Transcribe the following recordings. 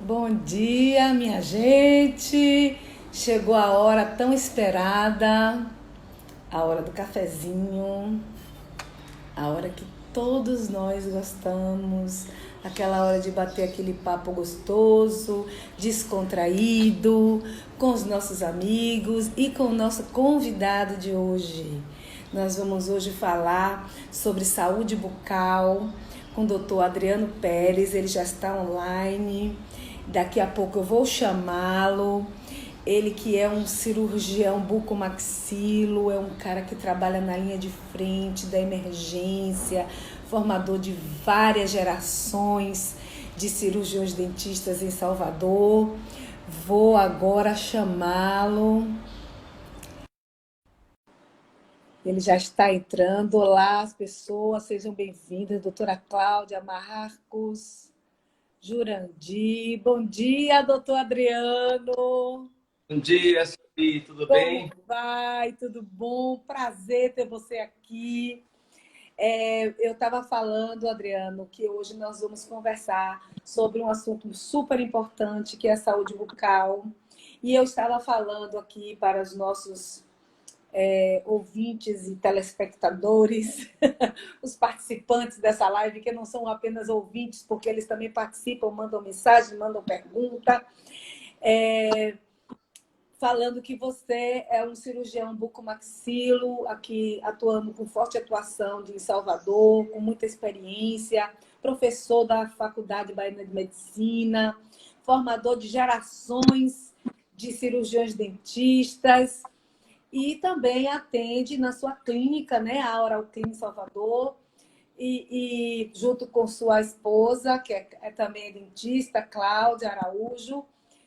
Bom dia, minha gente. Chegou a hora tão esperada, a hora do cafezinho, a hora que todos nós gostamos, aquela hora de bater aquele papo gostoso, descontraído, com os nossos amigos e com o nosso convidado de hoje. Nós vamos hoje falar sobre saúde bucal com o doutor Adriano Pérez, ele já está online. Daqui a pouco eu vou chamá-lo. Ele que é um cirurgião bucomaxilo, é um cara que trabalha na linha de frente da emergência, formador de várias gerações de cirurgiões dentistas em Salvador. Vou agora chamá-lo. Ele já está entrando. Olá, as pessoas, sejam bem-vindas. Doutora Cláudia Marcos, Jurandir. Bom dia, doutor Adriano. Bom dia, Sueli, tudo Como bem? vai? Tudo bom? Prazer ter você aqui. Eu estava falando, Adriano, que hoje nós vamos conversar sobre um assunto super importante, que é a saúde bucal. E eu estava falando aqui para os nossos ouvintes e telespectadores, os participantes dessa live, que não são apenas ouvintes, porque eles também participam, mandam mensagem, mandam pergunta. Falando que você é um cirurgião bucomaxilo, aqui atuando com forte atuação em Salvador, com muita experiência, professor da Faculdade Baiana de Medicina, formador de gerações de cirurgiões dentistas e também atende na sua clínica, né, a Oral Clean Salvador, e junto com sua esposa, que é também dentista, Cláudia Araújo,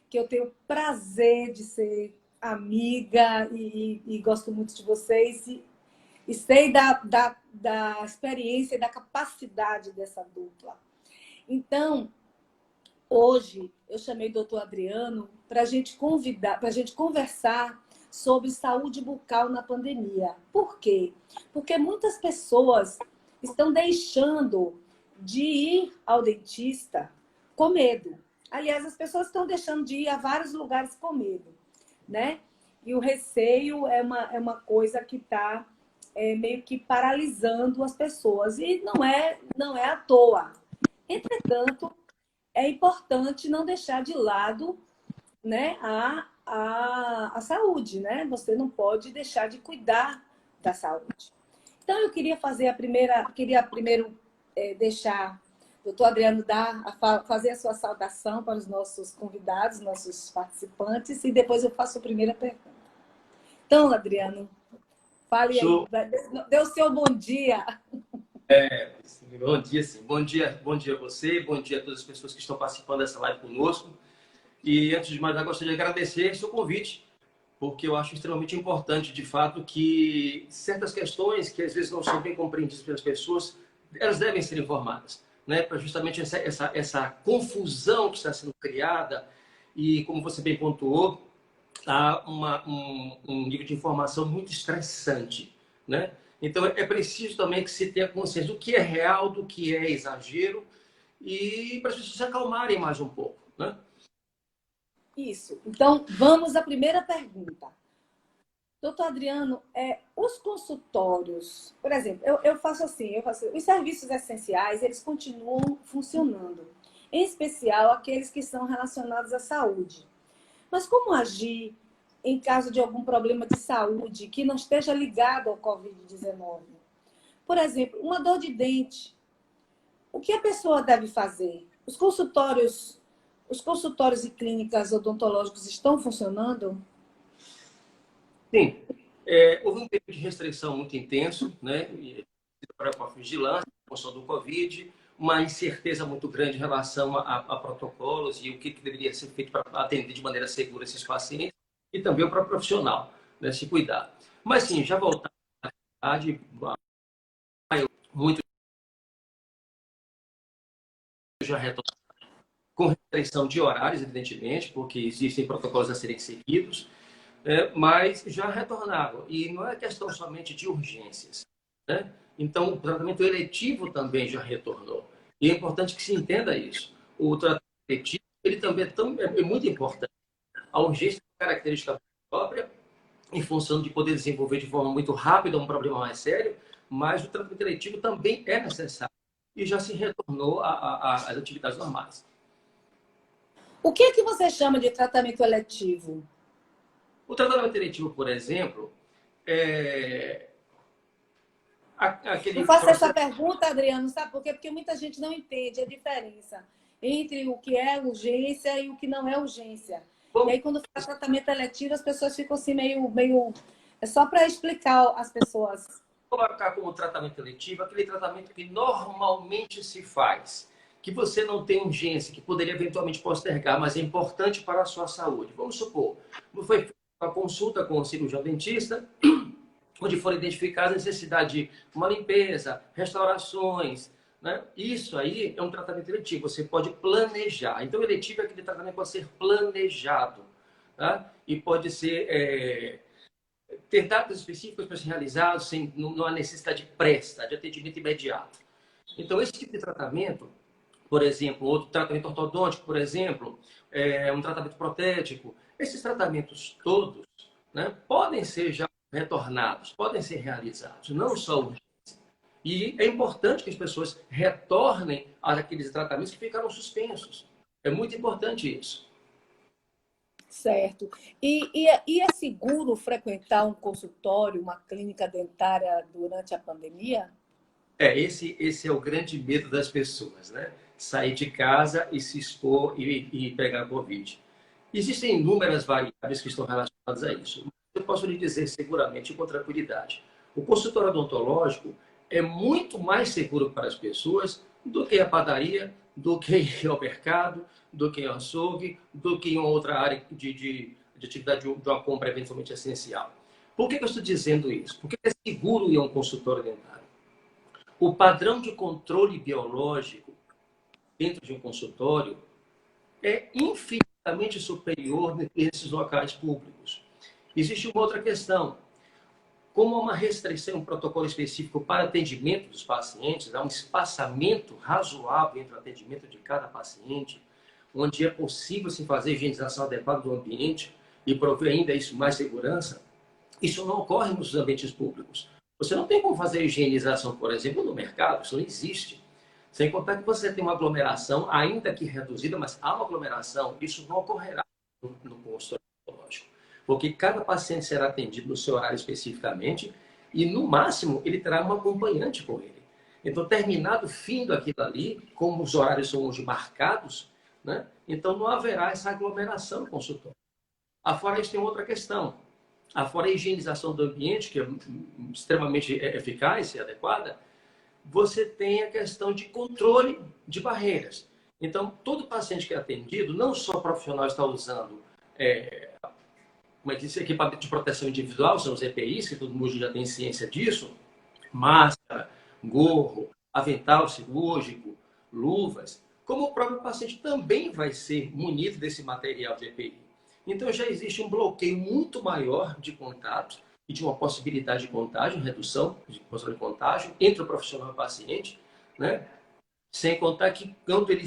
que eu tenho prazer de ser amiga e gosto muito de vocês e sei da experiência e da capacidade dessa dupla. Então, hoje eu chamei o doutor Adriano para a gente convidar, para a gente conversar sobre saúde bucal na pandemia. Por quê? Porque muitas pessoas estão deixando de ir ao dentista com medo. Aliás, as pessoas estão deixando de ir a vários lugares com medo, né? E o receio é uma coisa que está meio que paralisando as pessoas. E não é à toa. Entretanto, é importante não deixar de lado, né, a saúde, né? Você não pode deixar de cuidar da saúde. Então, eu queria primeiro deixar o doutor Adriano fazer a sua saudação para os nossos convidados, nossos participantes, e depois eu faço a primeira pergunta. Então, Adriano, fale aí, Show. dê o seu bom dia. Bom dia, sim. Bom dia a você, bom dia a todas as pessoas que estão participando dessa live conosco. E antes de mais nada, gostaria de agradecer o seu convite, porque eu acho extremamente importante, de fato, que certas questões que às vezes não são bem compreendidas pelas pessoas, elas devem ser informadas, né? Para justamente essa confusão que está sendo criada e, como você bem pontuou, há um nível de informação muito estressante, né? Então, é preciso também que se tenha consciência do que é real, do que é exagero, e para as pessoas se acalmarem mais um pouco, né? Isso. Então, vamos à primeira pergunta. Doutor Adriano, os consultórios, por exemplo, os serviços essenciais, eles continuam funcionando, em especial aqueles que são relacionados à saúde. Mas como agir em caso de algum problema de saúde que não esteja ligado ao Covid-19? Por exemplo, uma dor de dente. O que a pessoa deve fazer? Os consultórios e clínicas odontológicos estão funcionando? Sim, houve um período de restrição muito intenso, né? Para a vigilância, em função do Covid, uma incerteza muito grande em relação a protocolos e o que deveria ser feito para atender de maneira segura esses pacientes e também para o profissional, né, se cuidar. Mas sim, já voltar à atividade, muito já retornou, com restrição de horários, evidentemente, porque existem protocolos a serem seguidos, mas já retornaram. E não é questão somente de urgências, né? Então, o tratamento eletivo também já retornou. E é importante que se entenda isso. O tratamento eletivo ele também é muito importante. A urgência é uma característica própria, em função de poder desenvolver de forma muito rápida um problema mais sério, mas o tratamento eletivo também é necessário e já se retornou às atividades normais. O que é que você chama de tratamento eletivo? O tratamento eletivo, por exemplo, é Eu aquele faço essa processo. pergunta, Adriano, sabe por quê? Porque muita gente não entende a diferença entre o que é urgência e o que não é urgência. E aí, quando faz tratamento eletivo, as pessoas ficam assim meio... É só para explicar às pessoas. Colocar como tratamento eletivo aquele tratamento que normalmente se faz, que você não tem urgência, que poderia eventualmente postergar, mas é importante para a sua saúde. Vamos supor, foi feita uma consulta com o cirurgião dentista, onde foram identificadas a necessidade de uma limpeza, restaurações, né? Isso aí é um tratamento eletivo, você pode planejar. Então, eletivo é aquele tratamento que pode ser planejado, tá? E pode ser ter datas específicas para ser realizado, sem não há necessidade pressa, de atendimento imediato. Então, esse tipo de tratamento, por exemplo, outro tratamento ortodôntico, por exemplo, um tratamento protético, esses tratamentos todos, né, podem ser já retornados, podem ser realizados, não só urgência. E é importante que as pessoas retornem àqueles tratamentos que ficaram suspensos. É muito importante isso. Certo. E é seguro frequentar um consultório, uma clínica dentária durante a pandemia? Esse é o grande medo das pessoas, né? Sair de casa e se expor e pegar Covid. Existem inúmeras variáveis que estão relacionadas a isso. Eu posso lhe dizer seguramente e com tranquilidade. O consultório odontológico é muito mais seguro para as pessoas do que a padaria, do que ir ao mercado, do que o açougue, do que em outra área de atividade de uma compra eventualmente essencial. Por que eu estou dizendo isso? Porque é seguro ir a um consultório dentário. O padrão de controle biológico dentro de um consultório é infinitamente superior nesses locais públicos. Existe uma outra questão. Como há uma restrição, um protocolo específico para atendimento dos pacientes, há um espaçamento razoável entre o atendimento de cada paciente, onde é possível se fazer a higienização adequada do ambiente e prover ainda isso mais segurança, isso não ocorre nos ambientes públicos. Você não tem como fazer a higienização, por exemplo, no mercado, isso não existe. Sem contar que você tem uma aglomeração, ainda que reduzida, mas há uma aglomeração, isso não ocorrerá no consultório odontológico. Porque cada paciente será atendido no seu horário especificamente e, no máximo, ele terá um acompanhante com ele. Então, terminado o fim daquilo ali, como os horários são hoje marcados, né? Então não haverá essa aglomeração no consultório. Afora isso, tem outra questão. Afora a higienização do ambiente, que é extremamente eficaz e adequada, você tem a questão de controle de barreiras. Então, todo paciente que é atendido, não só o profissional está usando como é que diz, equipamento de proteção individual, são os EPIs, que todo mundo já tem ciência disso, máscara, gorro, avental cirúrgico, luvas, como o próprio paciente também vai ser munido desse material de EPI. Então, já existe um bloqueio muito maior de contato e de uma possibilidade de contágio, redução de possibilidade de contágio entre o profissional e o paciente, né? Sem contar que quando ele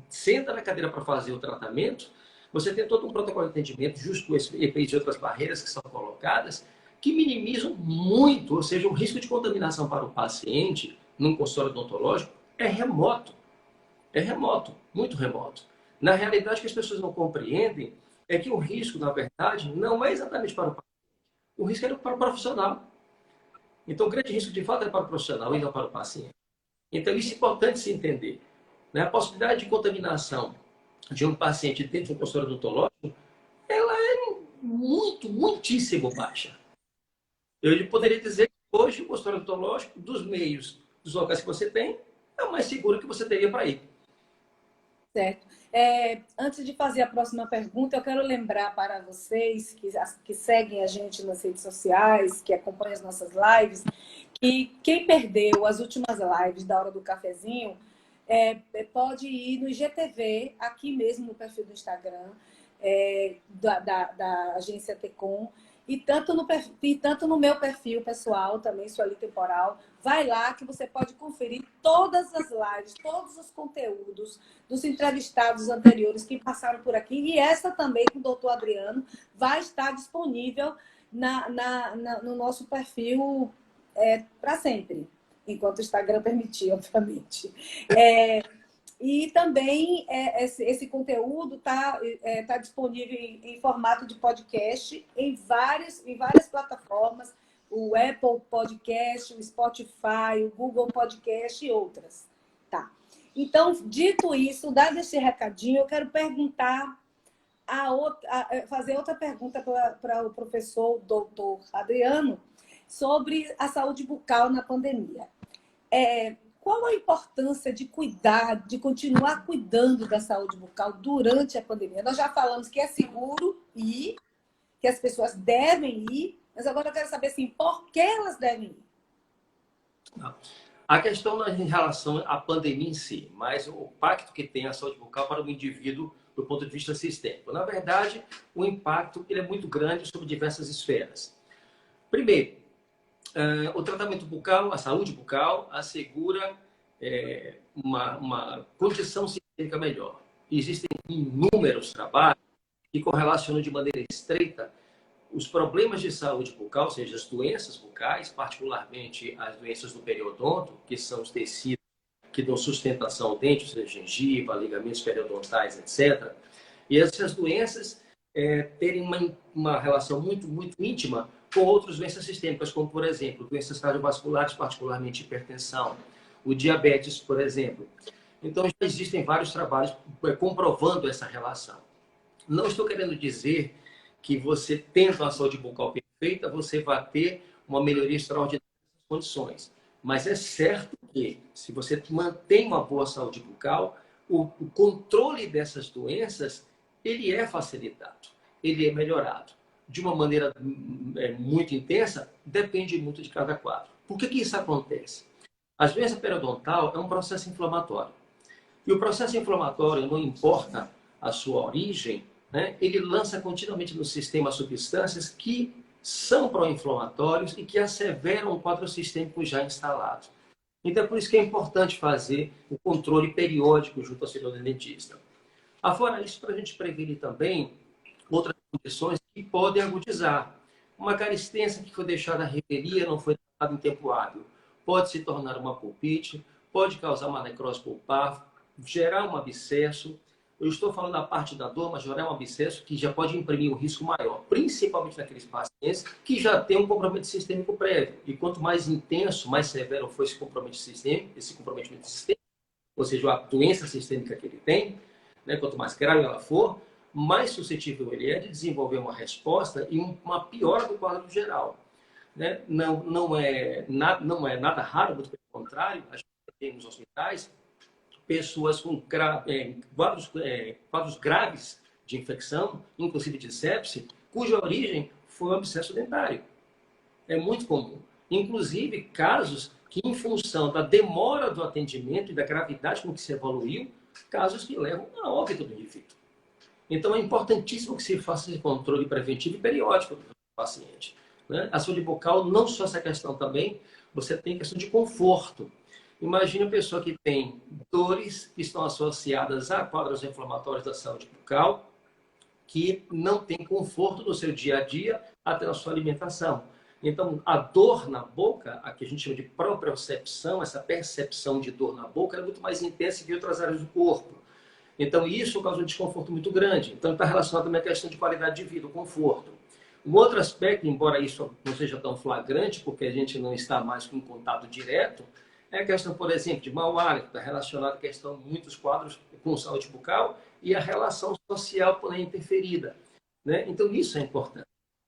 senta na cadeira para fazer o tratamento, você tem todo um protocolo de atendimento, justo com efeitos de outras barreiras que são colocadas, que minimizam muito, ou seja, o risco de contaminação para o paciente num consultório odontológico é remoto. É remoto, muito remoto. Na realidade, o que as pessoas não compreendem é que o risco, na verdade, não é exatamente para o paciente. O risco é para o profissional. Então, o grande risco, de fato, é para o profissional e não para o paciente. Então, isso é importante se entender. Né? A possibilidade de contaminação de um paciente dentro de um consultório odontológico, ela é muitíssimo baixa. Eu poderia dizer que hoje o consultório odontológico, dos meios, dos locais que você tem, é o mais seguro que você teria para ir. Certo. Antes de fazer a próxima pergunta, eu quero lembrar para vocês que seguem a gente nas redes sociais, que acompanham as nossas lives, que quem perdeu as últimas lives da Hora do Cafezinho, pode ir no IGTV, aqui mesmo no perfil do Instagram, da agência Tecom, E tanto no meu perfil pessoal, também Sueli Temporal, vai lá que você pode conferir todas as lives, todos os conteúdos dos entrevistados anteriores que passaram por aqui. E essa também, com o doutor Adriano, vai estar disponível no nosso perfil para sempre, enquanto o Instagram permitir, obviamente. E também esse conteúdo tá disponível em formato de podcast em várias plataformas, o Apple Podcast, o Spotify, o Google Podcast e outras. Tá. Então, dito isso, dado esse recadinho, eu quero perguntar fazer outra pergunta para o professor doutor Adriano sobre a saúde bucal na pandemia. Qual a importância de cuidar, de continuar cuidando da saúde bucal durante a pandemia? Nós já falamos que é seguro ir, que as pessoas devem ir, mas agora eu quero saber assim, por que elas devem ir? A questão não é em relação à pandemia em si, mas o impacto que tem a saúde bucal para o indivíduo do ponto de vista sistêmico. Na verdade, o impacto ele é muito grande sobre diversas esferas. Primeiro, o tratamento bucal, a saúde bucal, assegura uma condição sistêmica melhor. Existem inúmeros trabalhos que correlacionam de maneira estreita os problemas de saúde bucal, ou seja, as doenças bucais, particularmente as doenças do periodonto, que são os tecidos que dão sustentação ao dente, ou seja, gengiva, ligamentos periodontais, etc. E essas doenças terem uma relação muito, muito íntima com outras doenças sistêmicas, como, por exemplo, doenças cardiovasculares, particularmente hipertensão, o diabetes, por exemplo. Então, já existem vários trabalhos comprovando essa relação. Não estou querendo dizer que você, tendo uma saúde bucal perfeita, você vai ter uma melhoria extraordinária das condições. Mas é certo que, se você mantém uma boa saúde bucal, o controle dessas doenças, ele é facilitado, ele é melhorado. De uma maneira muito intensa, depende muito de cada quadro. Por que isso acontece? A doença periodontal é um processo inflamatório. E o processo inflamatório, não importa a sua origem, né, ele lança continuamente no sistema substâncias que são pró-inflamatórios e que asseveram o quadro sistêmico já instalado. Então, é por isso que é importante fazer o controle periódico junto ao cirurgião dentista. Afora isso, para a gente prevenir também outras condições que podem agudizar. Uma caristéncia que foi deixada à revelia, não foi tratada em tempo hábil, pode se tornar uma pulpite, pode causar uma necrose pulpar, gerar um abscesso. Eu estou falando da parte da dor, mas gerar um abscesso que já pode imprimir um risco maior, principalmente naqueles pacientes que já têm um comprometimento sistêmico prévio. E quanto mais intenso, mais severo for esse comprometimento sistêmico, ou seja, a doença sistêmica que ele tem, né, quanto mais grave ela for, mais suscetível ele é de desenvolver uma resposta e uma piora do quadro geral. Né? Não é nada raro, muito pelo contrário, a gente tem nos hospitais pessoas com quadros graves de infecção, inclusive de sepse, cuja origem foi um abscesso dentário. É muito comum. Inclusive, casos que, em função da demora do atendimento e da gravidade com que se evoluiu, casos que levam a óbito do indivíduo. Então, é importantíssimo que se faça esse controle preventivo e periódico do paciente. Né? A saúde bucal, não só essa questão também, você tem questão de conforto. Imagine uma pessoa que tem dores que estão associadas a quadros inflamatórios da saúde bucal, que não tem conforto no seu dia a dia, até na sua alimentação. Então, a dor na boca, a que a gente chama de propriocepção, essa percepção de dor na boca, é muito mais intensa que em outras áreas do corpo. Então, isso causa um desconforto muito grande. Então, está relacionado também à questão de qualidade de vida, o conforto. Um outro aspecto, embora isso não seja tão flagrante, porque a gente não está mais com contato direto, é a questão, por exemplo, de mau hálito, está relacionada à questão de muitos quadros com saúde bucal e a relação social por aí interferida. Né? Então, isso é importante.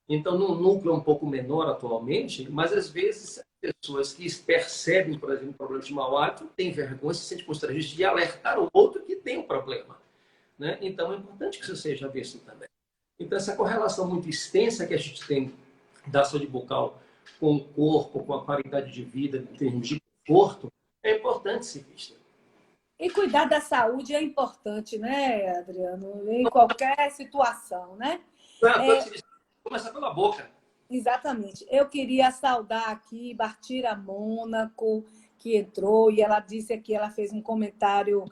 Então, num núcleo um pouco menor atualmente, mas às vezes pessoas que percebem, por exemplo, um problema de mau hálito, têm vergonha, se sentem constrangidos de alertar o outro que tem um problema. Né? Então, é importante que isso seja visto também. Então, essa correlação muito extensa que a gente tem da saúde bucal com o corpo, com a qualidade de vida, em termos de conforto, é importante ser vista. E cuidar da saúde é importante, né, Adriano? Em qualquer situação, né? Começar pela boca. Exatamente. Eu queria saudar aqui Bartira Mônaco, que entrou, e ela disse aqui, ela fez um comentário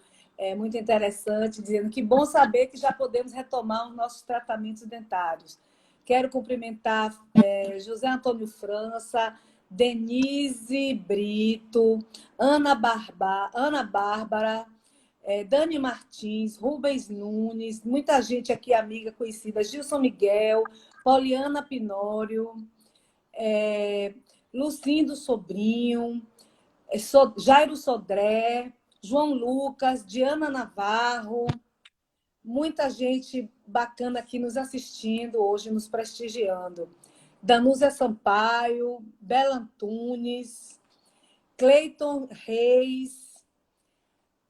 muito interessante, dizendo que bom saber que já podemos retomar os nossos tratamentos dentários. Quero cumprimentar José Antônio França, Denise Brito, Ana Bárbara, Dani Martins, Rubens Nunes, muita gente aqui, amiga, conhecida, Gilson Miguel, Poliana Pinório, Lucindo Sobrinho, Jairo Sodré, João Lucas, Diana Navarro, muita gente bacana aqui nos assistindo hoje, nos prestigiando. Danúzia Sampaio, Bela Antunes, Cleiton Reis,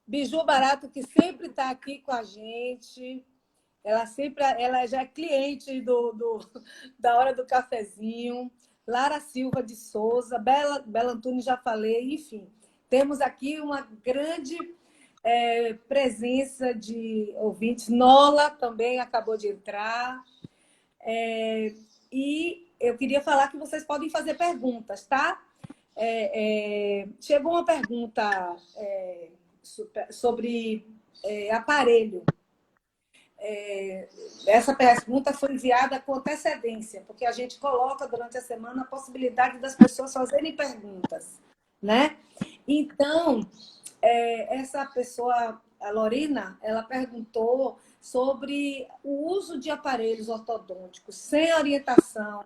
Biju Barato, que sempre está aqui com a gente. Ela já é cliente da Hora do Cafezinho. Lara Silva de Souza, Bela Antunes, já falei, enfim. Temos aqui uma grande presença de ouvintes. Nola também acabou de entrar. E eu queria falar que vocês podem fazer perguntas, tá? Chegou uma pergunta sobre aparelho. Essa pergunta foi enviada com antecedência, porque a gente coloca durante a semana a possibilidade das pessoas fazerem perguntas, né? Então, essa pessoa, a Lorena, ela perguntou sobre o uso de aparelhos ortodônticos sem orientação.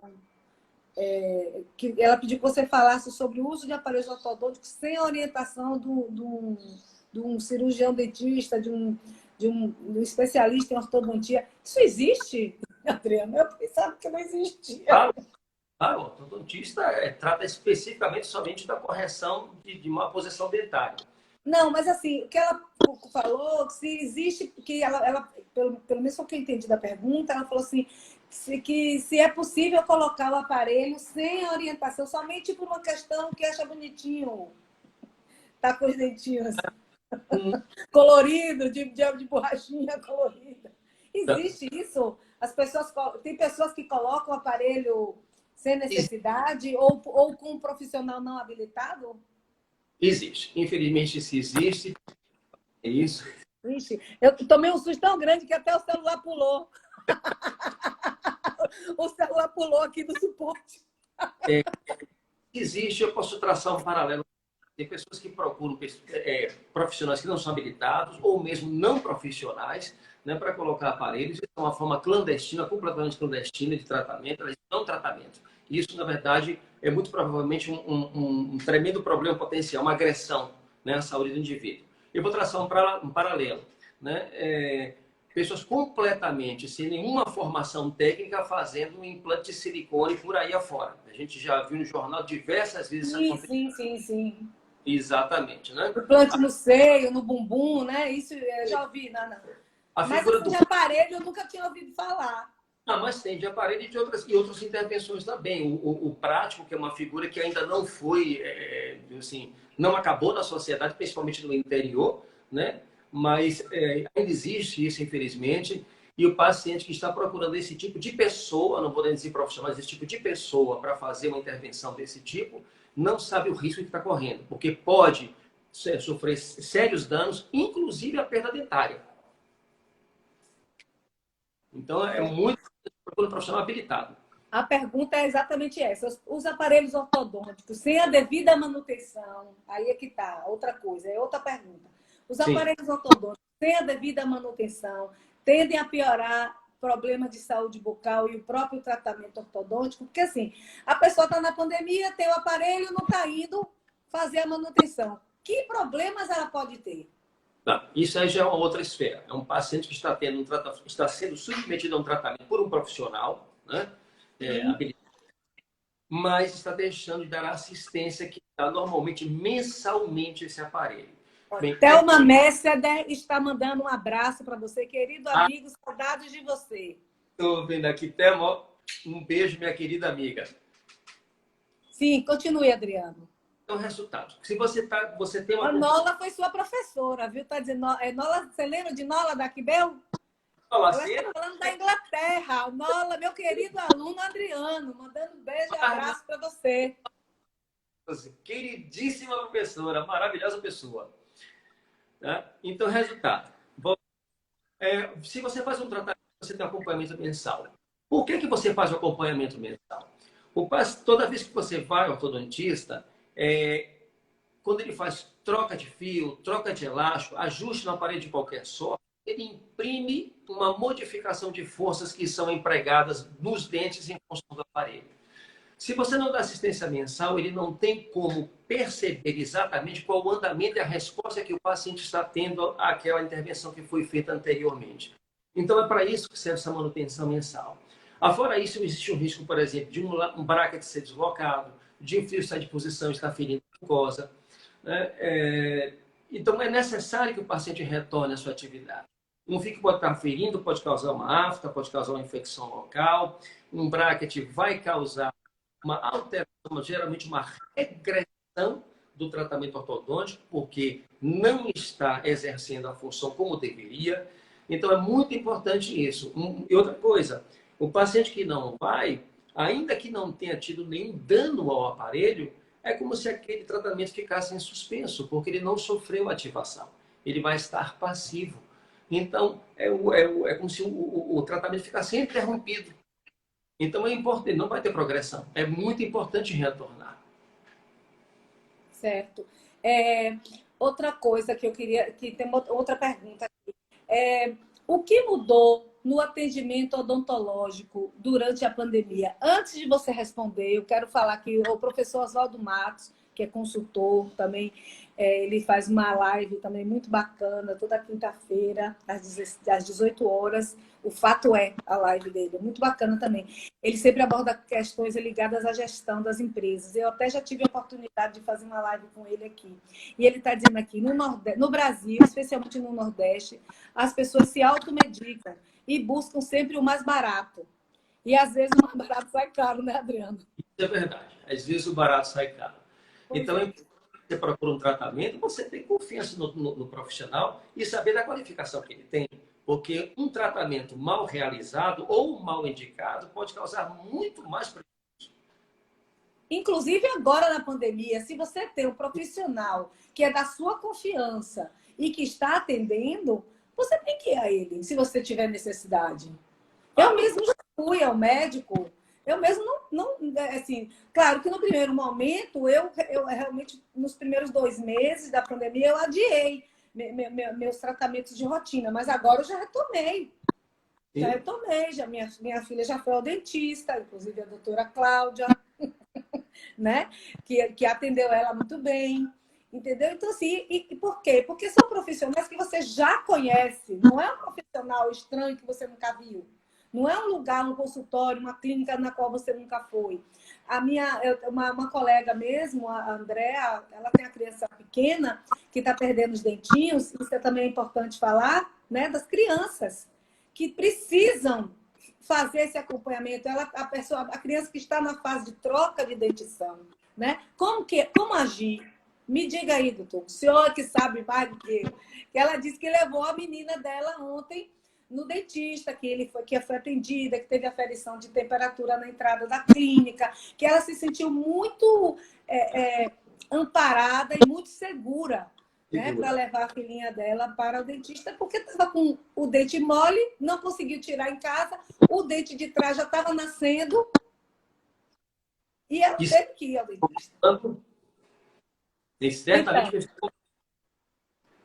Ela pediu que você falasse sobre o uso de aparelhos ortodônticos sem orientação de um cirurgião dentista, de um especialista em ortodontia. Isso existe, Adriana? Eu pensava que não existia. O ortodontista trata especificamente somente da correção de uma posição dentária. Não, mas assim, o que ela falou, se existe, que ela pelo menos foi o que eu entendi da pergunta, ela falou assim, se é possível colocar o aparelho sem orientação, somente por uma questão que acha bonitinho. Tá com os dentinhos colorido, de borrachinha colorida. Existe isso? Tem pessoas que colocam o aparelho sem necessidade ou com um profissional não habilitado? Existe. Infelizmente, se existe, é isso. Ixi, eu tomei um susto tão grande que até o celular pulou. O celular pulou aqui do suporte. Existe, eu posso traçar um paralelo. Tem pessoas que procuram profissionais que não são habilitados ou mesmo não profissionais, né, para colocar aparelhos. Isso é uma forma clandestina, completamente clandestina de tratamento, elas não tratamento. Isso, na verdade, é muito provavelmente um tremendo problema potencial, uma agressão, né, à saúde do indivíduo. Eu vou traçar um paralelo. Né? Pessoas completamente sem nenhuma formação técnica fazendo um implante de silicone por aí afora. A gente já viu no jornal diversas vezes isso acontecer. Sim. Exatamente, né? Implante no seio, no bumbum, né? Isso eu já ouvi, não. Mas de aparelho eu nunca tinha ouvido falar. Mas tem de aparelho e de outras intervenções também. O prático, que é uma figura que ainda não foi, assim, não acabou na sociedade, principalmente no interior, né? Mas ainda existe isso, infelizmente, e o paciente que está procurando esse tipo de pessoa, não vou dizer profissional, mas esse tipo de pessoa para fazer uma intervenção desse tipo, não sabe o risco que está correndo, porque pode sofrer sérios danos, inclusive a perda dentária. Então, é muito procura um profissional habilitado. A pergunta é exatamente essa. Os aparelhos ortodônticos, sem a devida manutenção, aí é que está, outra coisa, é outra pergunta. Os aparelhos ortodônticos, sem a devida manutenção, tendem a piorar problemas de saúde bucal e o próprio tratamento ortodôntico, porque assim, a pessoa está na pandemia, tem o aparelho, não está indo fazer a manutenção. Que problemas ela pode ter? Não, isso aí já é uma outra esfera. É um paciente que está sendo submetido a um tratamento por um profissional, né? Mas está deixando de dar a assistência que dá normalmente mensalmente esse aparelho. Thelma Messeder está mandando um abraço para você, querido amigo, saudades de você. Estou vendo aqui, Thelma, um beijo, minha querida amiga. Sim, continue, Adriano. Então, resultado. Se você tem uma... A Nola foi sua professora, viu? Tá dizendo, Nola, você lembra de Nola da Quibel? falar Ela está falando da Inglaterra. Nola, meu querido aluno Adriano, mandando um beijo e abraço para você. Queridíssima professora, maravilhosa pessoa. Tá? Então, resultado. Bom, se você faz um tratamento, você tem um acompanhamento mensal. Por que você faz o acompanhamento mensal? Toda vez que você vai ao ortodontista, quando ele faz troca de fio, troca de elástico, ajuste no aparelho de qualquer sorte, ele imprime uma modificação de forças que são empregadas nos dentes em função do aparelho. Se você não dá assistência mensal, ele não tem como perceber exatamente qual o andamento e a resposta que o paciente está tendo àquela intervenção que foi feita anteriormente. Então, é para isso que serve essa manutenção mensal. Afora isso, existe um risco, por exemplo, de um bracket ser deslocado, de um fio estar de posição, estar ferindo a mucosa. Né? Então, é necessário que o paciente retorne à sua atividade. Um fio que pode estar ferindo pode causar uma afta, pode causar uma infecção local. Um bracket vai causar uma alteração, geralmente uma regressão do tratamento ortodôntico, porque não está exercendo a função como deveria. Então, é muito importante isso. E outra coisa, o paciente que não vai, ainda que não tenha tido nenhum dano ao aparelho, é como se aquele tratamento ficasse em suspenso, porque ele não sofreu ativação. Ele vai estar passivo. Então, é como se o tratamento ficasse interrompido. Então, é importante, não vai ter progressão. É muito importante retornar. Certo. Outra coisa que eu queria, que tem outra pergunta aqui. O que mudou no atendimento odontológico durante a pandemia? Antes de você responder, eu quero falar que o professor Oswaldo Matos, que é consultor também, ele faz uma live também muito bacana, toda quinta-feira, às 18 horas. O fato é a live dele, é muito bacana também. Ele sempre aborda questões ligadas à gestão das empresas. Eu até já tive a oportunidade de fazer uma live com ele aqui. E ele está dizendo aqui, no Brasil, especialmente no Nordeste, as pessoas se automedicam e buscam sempre o mais barato. E às vezes o mais barato sai caro, né, Adriano? Isso é verdade. Às vezes o barato sai caro. Então, você procura um tratamento, você tem confiança no profissional e saber da qualificação que ele tem. Porque um tratamento mal realizado ou mal indicado pode causar muito mais prejuízo. Inclusive agora na pandemia, se você tem um profissional que é da sua confiança e que está atendendo, você tem que ir a ele, se você tiver necessidade. Eu mesmo já fui ao médico. Eu mesmo não assim, claro que no primeiro momento, eu realmente, nos primeiros 2 meses da pandemia, eu adiei meus tratamentos de rotina, mas agora eu já retomei. Sim. Já retomei, minha filha já foi ao dentista, inclusive a doutora Cláudia, né? Que atendeu ela muito bem. Entendeu? Então, assim, e por quê? Porque são profissionais que você já conhece, não é um profissional estranho que você nunca viu. Não é um lugar, um consultório, uma clínica na qual você nunca foi. Uma colega mesmo, a Andréa, ela tem a criança pequena que está perdendo os dentinhos. Isso também é importante falar, né, das crianças que precisam fazer esse acompanhamento. A criança que está na fase de troca de dentição, né? Como agir? Me diga aí, doutor. O senhor que sabe mais do que eu. Que ela disse que levou a menina dela ontem no dentista, que foi atendida, que teve aferição de temperatura na entrada da clínica, que ela se sentiu muito amparada e muito segura, né, para levar a filhinha dela para o dentista, porque estava com o dente mole, não conseguiu tirar em casa, o dente de trás já estava nascendo e ela teve que ir ao dentista. Tem certamente então,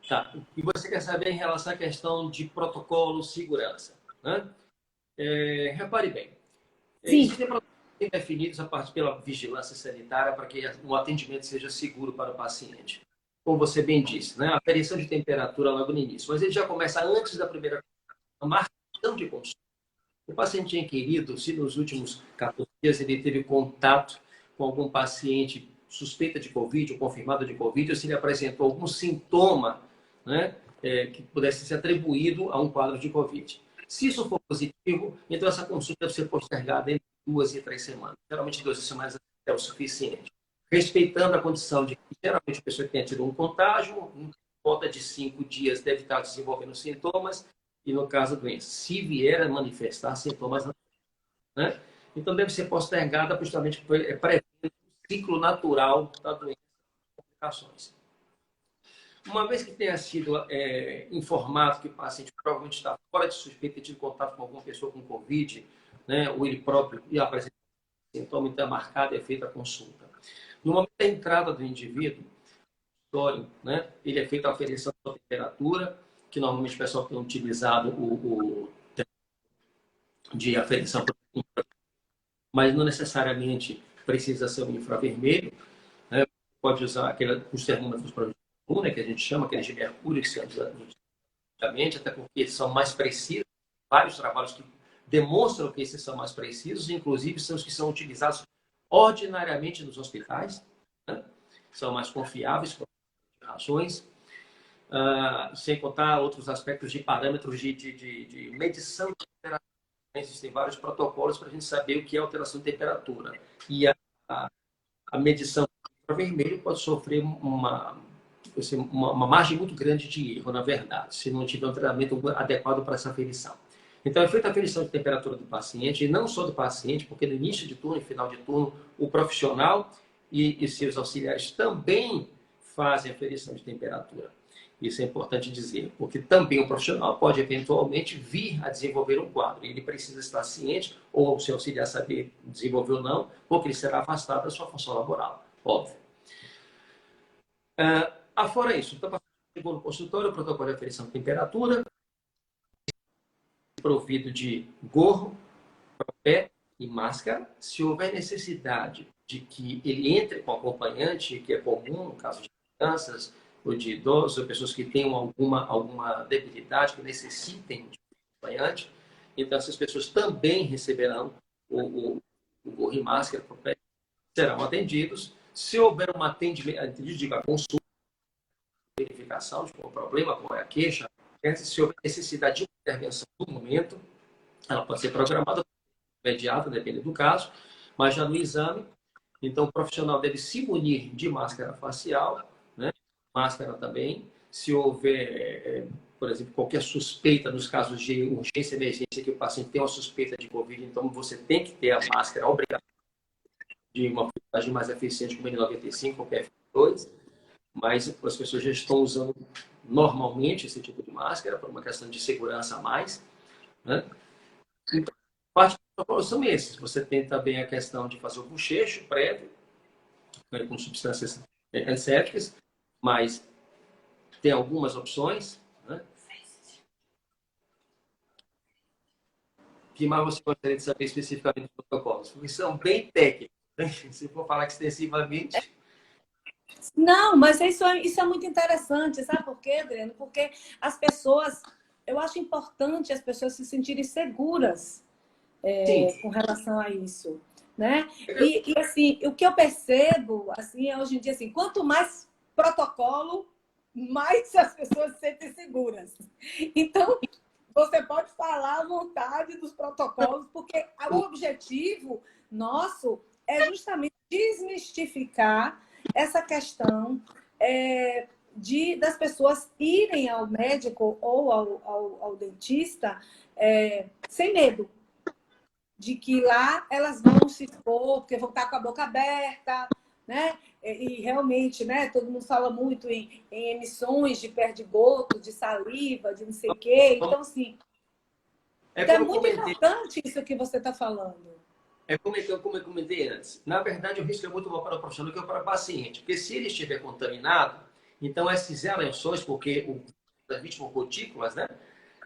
tá. E você quer saber em relação à questão de protocolo, segurança, né? Repare bem, existem protocolos definidos a partir pela vigilância sanitária para que o atendimento seja seguro para o paciente. Como você bem disse, né? A aferição de temperatura logo no início, mas ele já começa antes da primeira marcação de consulta. O paciente é inquirido se nos últimos 14 dias ele teve contato com algum paciente suspeita de Covid ou confirmado de Covid, ou se ele apresentou algum sintoma, né, que pudesse ser atribuído a um quadro de Covid. Se isso for positivo, então essa consulta deve ser postergada entre 2 e 3 semanas. Geralmente 2 semanas é o suficiente. Respeitando a condição de que, geralmente, a pessoa que tenha tido um contágio, em volta de 5 dias deve estar desenvolvendo sintomas, e, no caso, a doença. Se vier a manifestar sintomas, né? Então, deve ser postergada justamente prevendo o ciclo natural da doença e complicações. Uma vez que tenha sido informado que o paciente provavelmente está fora de suspeita de ter tido contato com alguma pessoa com Covid, né, ou ele próprio e apresenta sintoma, então é marcada e é feita a consulta. No momento da entrada do indivíduo, né, ele é feita a aferição da temperatura, que normalmente o pessoal tem utilizado o de aferição, mas não necessariamente precisa ser um infravermelho, né? Pode usar os termômetros para né, que a gente chama, aqueles de mercúrio que se usa antigamente, até porque eles são mais precisos. Vários trabalhos que demonstram que esses são mais precisos, inclusive são os que são utilizados ordinariamente nos hospitais, né? São mais confiáveis por razões, sem contar outros aspectos de parâmetros de medição de temperatura. Existem vários protocolos para a gente saber o que é alteração de temperatura. E a medição infravermelho pode sofrer uma margem muito grande de erro, na verdade, se não tiver um tratamento adequado para essa aferição. Então, é feita a aferição de temperatura do paciente, e não só do paciente, porque no início de turno e final de turno, o profissional e seus auxiliares também fazem a aferição de temperatura. Isso é importante dizer, porque também o profissional pode eventualmente vir a desenvolver um quadro. Ele precisa estar ciente, ou o seu auxiliar saber desenvolver ou não, porque ele será afastado da sua função laboral, óbvio. Afora isso, então, chegou no consultório, o protocolo de aferição de temperatura, provido de gorro, pé e máscara. Se houver necessidade de que ele entre com acompanhante, que é comum no caso de crianças, ou de idosos, ou pessoas que tenham alguma debilidade, que necessitem de acompanhante, então essas pessoas também receberão o gorro e máscara, serão atendidos. Se houver um atendimento, digo, a consulta, verificação de qual é o problema, qual é a queixa, se houver necessidade de intervenção no momento, ela pode ser programada imediata, dependendo do caso, mas já no exame, então o profissional deve se munir de máscara facial, né? Máscara também. Se houver, por exemplo, qualquer suspeita nos casos de urgência e emergência que o paciente tem uma suspeita de Covid, então você tem que ter a máscara obrigatória de uma porcentagem mais eficiente como N95 ou PFF2, mas as pessoas já estão usando normalmente esse tipo de máscara por uma questão de segurança a mais, né? Então, parte dos protocolos são esses. Você tem também a questão de fazer o bochecho prévio, né, com substâncias ansépticas, mas tem algumas opções, né? O que mais você gostaria de saber especificamente dos protocolos? Porque são bem técnicos, né? Se for falar extensivamente... Não, mas isso é muito interessante, sabe por quê, Adriano? Porque as pessoas, eu acho importante as pessoas se sentirem seguras com relação a isso, né? E assim, o que eu percebo, assim, hoje em dia, assim, quanto mais protocolo, mais as pessoas se sentem seguras. Então, você pode falar à vontade dos protocolos, porque o objetivo nosso é justamente desmistificar essa questão das pessoas irem ao médico ou ao dentista sem medo de que lá elas vão se expor, porque vão estar com a boca aberta, né? E realmente, né? Todo mundo fala muito em emissões de perdigoto, de saliva, de não sei o quê. Então, assim, então é muito importante isso que você está falando. Como eu comentei antes, na verdade o risco é muito maior para o profissional do que para o paciente, porque se ele estiver contaminado, então esses lençóis, porque as vítimas gotículas, né,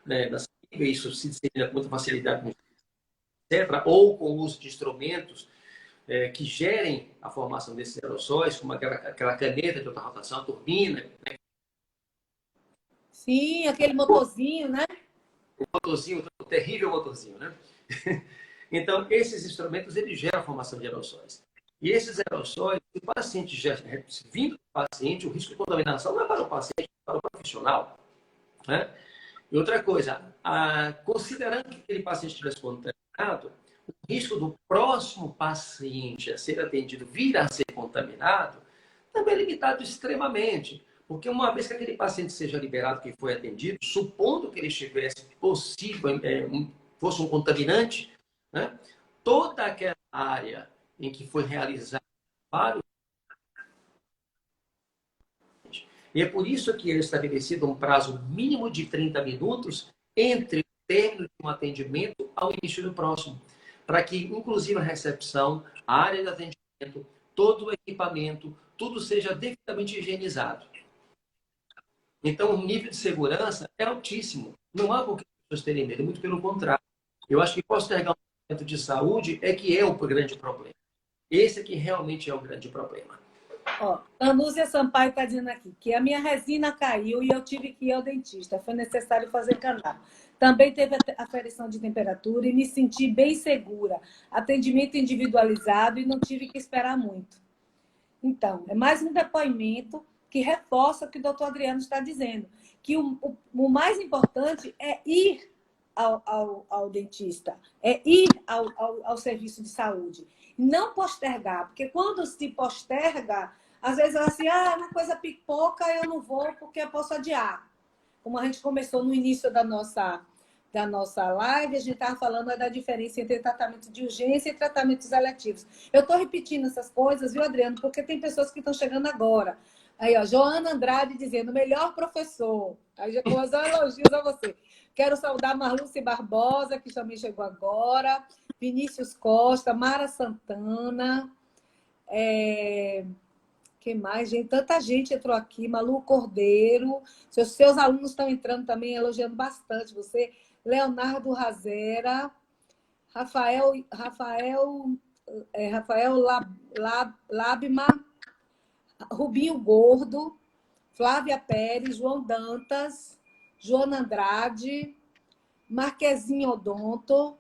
da saliva, isso se dissemina com muita facilidade, etc., ou com o uso de instrumentos que gerem a formação desses aerossóis, como aquela caneta de alta rotação, a turbina. Né? Sim, aquele motorzinho, né? O motorzinho, o terrível motorzinho, né? Então, esses instrumentos, eles geram a formação de aerossóis. E esses aerossóis, se o paciente já vindo do paciente, o risco de contaminação não é para o paciente, é para o profissional. Né? E outra coisa, considerando que aquele paciente estivesse contaminado, o risco do próximo paciente a ser atendido vir a ser contaminado também é limitado extremamente. Porque uma vez que aquele paciente seja liberado, que foi atendido, supondo que ele estivesse possível, fosse um contaminante, né? Toda aquela área em que foi realizado vários. E é por isso que é estabelecido um prazo mínimo de 30 minutos entre o término de um atendimento ao início do próximo, para que, inclusive, a recepção, a área de atendimento, todo o equipamento, tudo seja devidamente higienizado. Então, o nível de segurança é altíssimo. Não há por que as pessoas terem medo, muito pelo contrário. Eu acho que postergar um tratamento de saúde é que é o grande problema. Esse é que realmente é o grande problema. Ó, Anúzia Sampaio está dizendo aqui que a minha resina caiu e eu tive que ir ao dentista. Foi necessário fazer canal. Também teve aferição de temperatura e me senti bem segura. Atendimento individualizado e não tive que esperar muito. Então, é mais um depoimento que reforça o que o doutor Adriano está dizendo. Que o mais importante é ir ao dentista, é ir ao serviço de saúde. Não postergar, porque quando se posterga, às vezes assim, uma coisa pipoca, eu não vou porque eu posso adiar. Como a gente começou no início da nossa live, a gente estava falando da diferença entre tratamento de urgência e tratamentos eletivos. Eu estou repetindo essas coisas, viu, Adriano? Porque tem pessoas que estão chegando agora. Aí, ó, Joana Andrade dizendo, melhor professor. Aí já começou elogios a você. Quero saudar Marluce Barbosa, que também chegou agora. Vinícius Costa, Mara Santana. Quem mais, gente? Tanta gente entrou aqui. Malu Cordeiro. Seus alunos estão entrando também, elogiando bastante você. Leonardo Razera. Rafael Labma. Rubinho Gordo. Flávia Pérez. João Dantas. Joana Andrade. Marquezinho Odonto.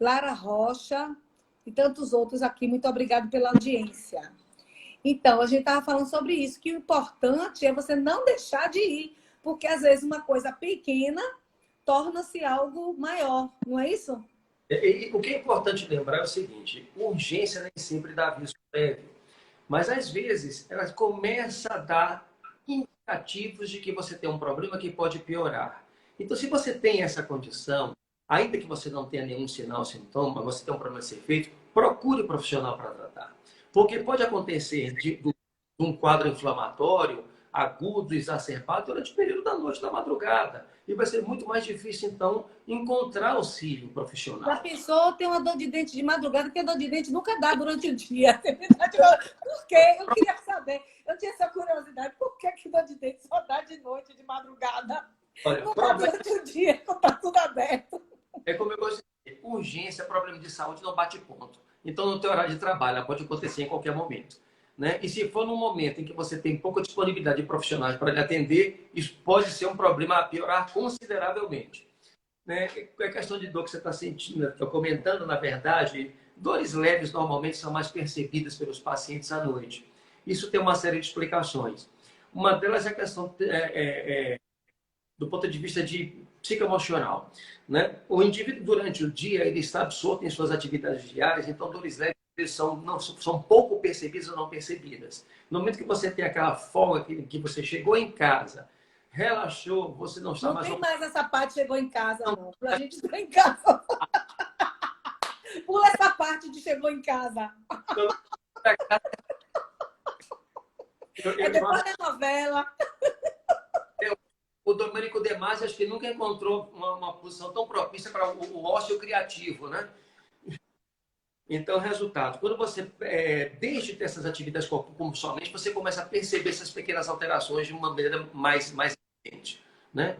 Lara Rocha. E tantos outros aqui. Muito obrigada pela audiência. Então, a gente estava falando sobre isso, que o importante é você não deixar de ir, porque às vezes uma coisa pequena torna-se algo maior, não é isso? O que é importante lembrar é o seguinte, urgência nem sempre dá aviso prévio, mas às vezes ela começa a dar indicativos de que você tem um problema que pode piorar. Então, se você tem essa condição, ainda que você não tenha nenhum sinal, sintoma, você tem um problema a ser feito, procure o profissional para tratar. Porque pode acontecer de um quadro inflamatório agudo, exacerbado, durante o período da noite, da madrugada. E vai ser muito mais difícil, então, encontrar auxílio profissional. Já pensou ter uma dor de dente de madrugada, porque a dor de dente nunca dá durante o dia. Por quê? Eu queria saber. Eu tinha essa curiosidade. Por que dor de dente só dá de noite, de madrugada? Olha, não dá durante o dia, quando está tudo aberto. É como eu gosto de dizer, urgência, problema de saúde não bate ponto. Então, no teu horário de trabalho, ela pode acontecer em qualquer momento. Né? E se for num momento em que você tem pouca disponibilidade de profissionais para lhe atender, isso pode ser um problema a piorar consideravelmente. Né? É questão de dor que você está sentindo, estou comentando, na verdade, dores leves normalmente são mais percebidas pelos pacientes à noite. Isso tem uma série de explicações. Uma delas é a questão do ponto de vista de psicoemocional. Né? O indivíduo, durante o dia, ele está absorto em suas atividades diárias, então dores leves são pouco percebidas ou não percebidas. No momento que você tem aquela folga que você chegou em casa, relaxou, você não está mais... Não tem mais essa parte chegou em casa, não. A gente está em casa. Pula essa parte de chegou em casa. É depois da novela. O Domênico De Masi, acho que nunca encontrou uma posição tão propícia para o ócio criativo, né? Então, resultado, quando você deixa de ter essas atividades como somente, você começa a perceber essas pequenas alterações de uma maneira mais evidente, né?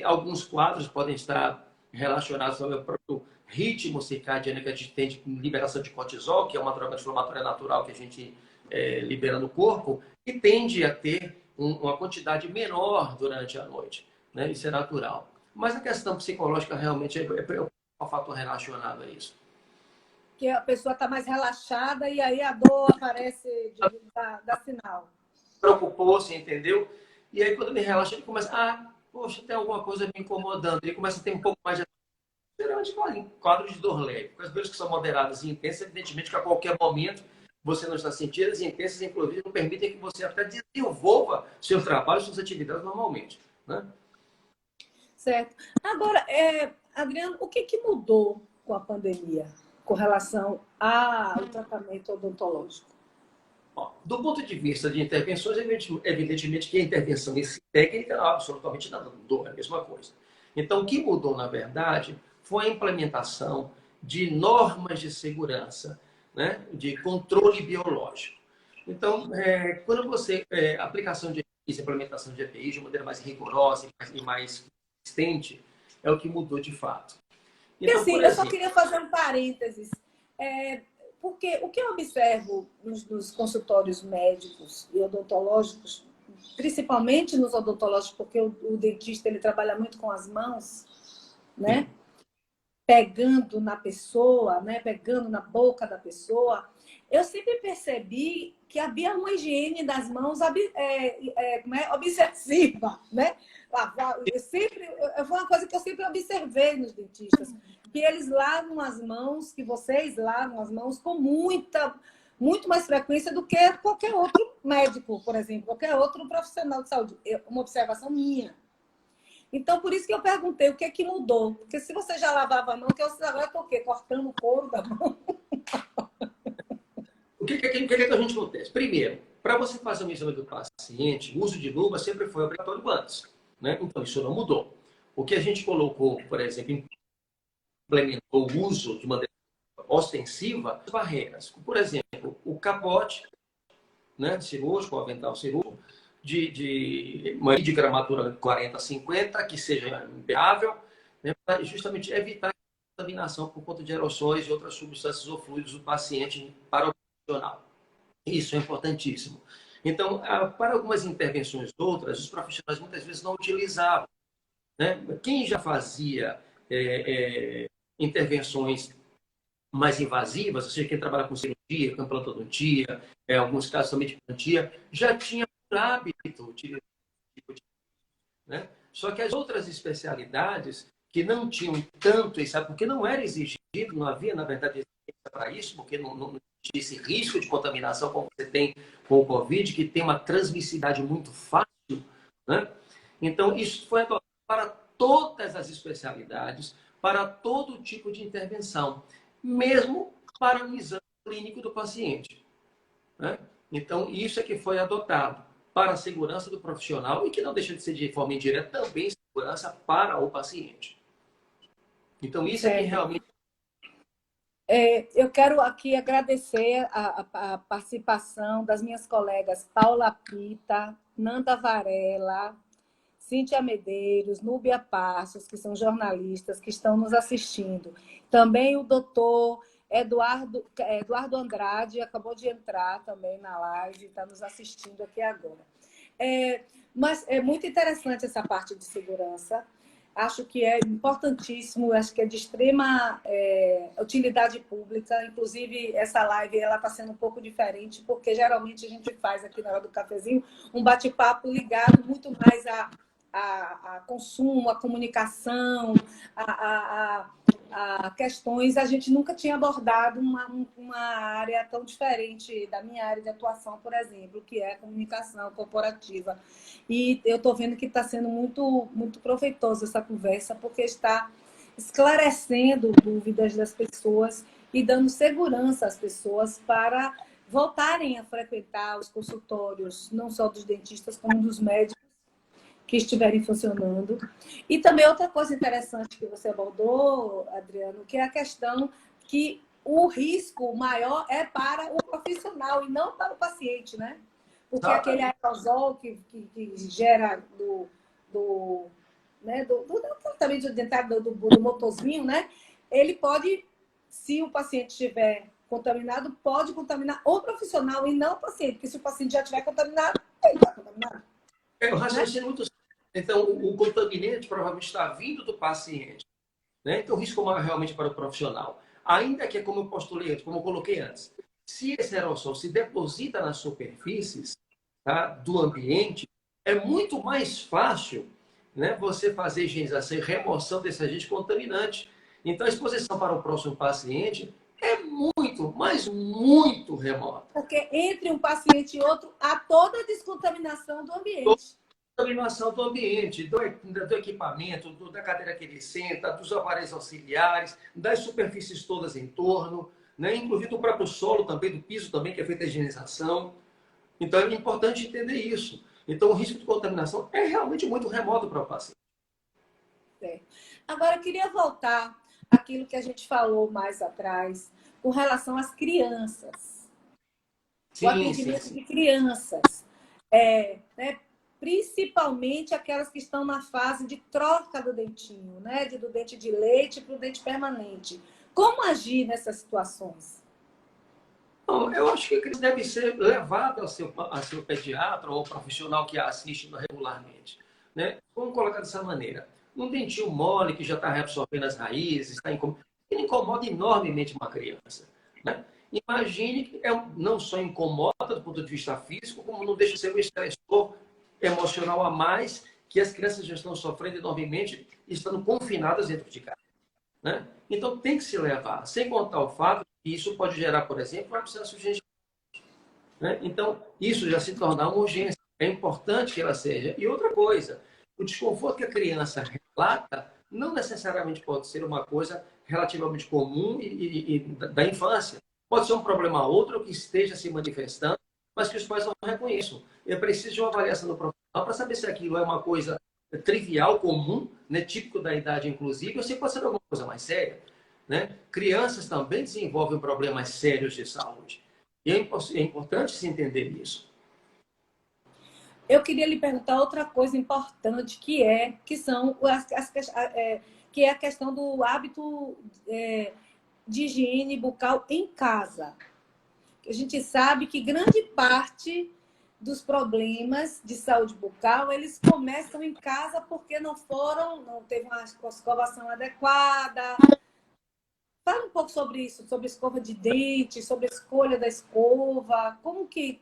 Alguns quadros podem estar relacionados ao próprio ritmo circadiano que a gente tem de liberação de cortisol, que é uma droga inflamatória natural que a gente libera no corpo, e tende a ter uma quantidade menor durante a noite, né? Isso é natural. Mas a questão psicológica realmente é um fator relacionado a isso. Que a pessoa está mais relaxada e aí a dor aparece, dá sinal. Preocupou-se, entendeu? E aí, quando ele relaxa, ele começa, poxa, tem alguma coisa me incomodando. Ele começa a ter um pouco mais de... Geralmente, quadro de dor leve. Com as dores que são moderadas e intensas, evidentemente que a qualquer momento você não está sentindo as intensas, inclusive, não permitem que você até desenvolva seu trabalho, suas atividades normalmente, né? Certo. Agora, Adriano, o que mudou com a pandemia com relação ao tratamento odontológico? Do ponto de vista de intervenções, evidentemente que a intervenção técnica absolutamente nada mudou, é a mesma coisa. Então, o que mudou, na verdade, foi a implementação de normas de segurança, né, de controle biológico. Então, quando você... aplicação de EPIs, implementação de EPIs de maneira mais rigorosa e mais consistente, é o que mudou de fato. Então, assim, eu só queria fazer um parênteses. Porque o que eu observo nos consultórios médicos e odontológicos, principalmente nos odontológicos, porque o dentista ele trabalha muito com as mãos, né? Pegando na pessoa, né? Pegando na boca da pessoa, eu sempre percebi que havia uma higiene das mãos obsessiva, né? Foi uma coisa que eu sempre observei nos dentistas, que eles lavam as mãos, que vocês lavam as mãos com muito mais frequência do que qualquer outro médico, por exemplo, qualquer outro profissional de saúde. Uma observação minha. Então, por isso que eu perguntei o que é que mudou. Porque se você já lavava a mão, que você agora está o quê? Cortando o couro da mão? O que a gente acontece? Primeiro, para você fazer um exame do paciente, o uso de luva sempre foi obrigatório antes, né? Então, isso não mudou. O que a gente colocou, por exemplo, implementou o uso de maneira ostensiva, barreiras. Por exemplo, o capote, né, cirúrgico, o avental cirúrgico, uma de gramatura 40 a 50, que seja impermeável, né, para justamente evitar a contaminação por conta de aerossóis e outras substâncias ou fluidos do paciente para o profissional. Isso é importantíssimo. Então, para algumas intervenções outras, os profissionais muitas vezes não utilizavam, né? Quem já fazia intervenções mais invasivas, ou seja, quem trabalha com cirurgia, com implantodontia, alguns casos também de implantia, já tinha por hábito utilizar, né? Só que as outras especialidades que não tinham tanto isso, porque não era exigido, não havia, na verdade, exigência para isso, porque não tinha esse risco de contaminação como você tem com o Covid, que tem uma transmissibilidade muito fácil, né? Então, isso foi adotado para todas as especialidades, para todo tipo de intervenção, mesmo para o exame clínico do paciente, né? Então, isso é que foi adotado para a segurança do profissional e que não deixa de ser de forma indireta também segurança para o paciente. Então, isso é que realmente... eu quero aqui agradecer a participação das minhas colegas Paula Pita, Nanda Varela, Cíntia Medeiros, Núbia Passos, que são jornalistas que estão nos assistindo. Também o doutor Eduardo Andrade acabou de entrar também na live, está nos assistindo aqui agora. Mas é muito interessante essa parte de segurança. Acho que é importantíssimo, acho que é de extrema utilidade pública. Inclusive, essa live está sendo um pouco diferente, porque geralmente a gente faz aqui na hora do cafezinho um bate-papo ligado muito mais a consumo, a comunicação, a questões. A gente nunca tinha abordado uma área tão diferente da minha área de atuação, por exemplo, que é a comunicação corporativa. E eu estou vendo que está sendo muito, muito proveitosa essa conversa, porque está esclarecendo dúvidas das pessoas e dando segurança às pessoas para voltarem a frequentar os consultórios, não só dos dentistas, como dos médicos que estiverem funcionando. E também outra coisa interessante que você abordou, Adriano, que é a questão que o risco maior é para o profissional e não para o paciente, né? Porque aquele aerosol que gera do tratamento dentário do motorzinho, né? Ele pode, se o paciente estiver contaminado, pode contaminar o profissional e não o paciente, porque se o paciente já estiver contaminado, ele está contaminado. O raciocínio é muito simples. Então, o contaminante provavelmente está vindo do paciente, né? Então, o risco maior realmente para o profissional. Ainda que, como eu postulei antes, como eu coloquei antes, se esse aerossol se deposita nas superfícies, tá, do ambiente, é muito mais fácil, né, você fazer higienização e remoção desse agente contaminante. Então, a exposição para o próximo paciente é muito muito, mas muito remota. Porque entre um paciente e outro, há toda a descontaminação do ambiente. Contaminação do ambiente, do equipamento, da cadeira que ele senta, dos aparelhos auxiliares, das superfícies todas em torno, né? Inclusive do próprio solo também, do piso também, que é feita a higienização. Então, é importante entender isso. Então, o risco de contaminação é realmente muito remoto para o paciente. Certo. Agora, eu queria voltar àquilo que a gente falou mais atrás, com relação às crianças. O atendimento de crianças. Né, principalmente aquelas que estão na fase de troca do dentinho, né? Do dente de leite para o dente permanente. Como agir nessas situações? Bom, eu acho que ele deve ser levado ao seu pediatra ou profissional que a assiste regularmente, né? Vamos colocar dessa maneira. Um dentinho mole que já está reabsorvendo as raízes, ele incomoda enormemente uma criança, né? Imagine que não só incomoda do ponto de vista físico, como não deixa de ser um estressor emocional a mais que as crianças já estão sofrendo enormemente, estando confinadas dentro de casa, né? Então tem que se levar, sem contar o fato que isso pode gerar, por exemplo, um abscesso gengival, né? Então isso já se torna uma urgência. É importante que ela seja. E outra coisa, o desconforto que a criança relata não necessariamente pode ser uma coisa relativamente comum e da infância. Pode ser um problema outro que esteja se manifestando, mas que os pais não reconheçam. É preciso de uma avaliação do profissional para saber se aquilo é uma coisa trivial, comum, né, típico da idade, inclusive, ou se pode ser alguma coisa mais séria, né? Crianças também desenvolvem problemas sérios de saúde. E é importante se entender isso. Eu queria lhe perguntar outra coisa importante, que é a questão do hábito de higiene bucal em casa. A gente sabe que grande parte dos problemas de saúde bucal, eles começam em casa porque não teve uma escovação adequada. Fala um pouco sobre isso, sobre escova de dente, sobre a escolha da escova, como que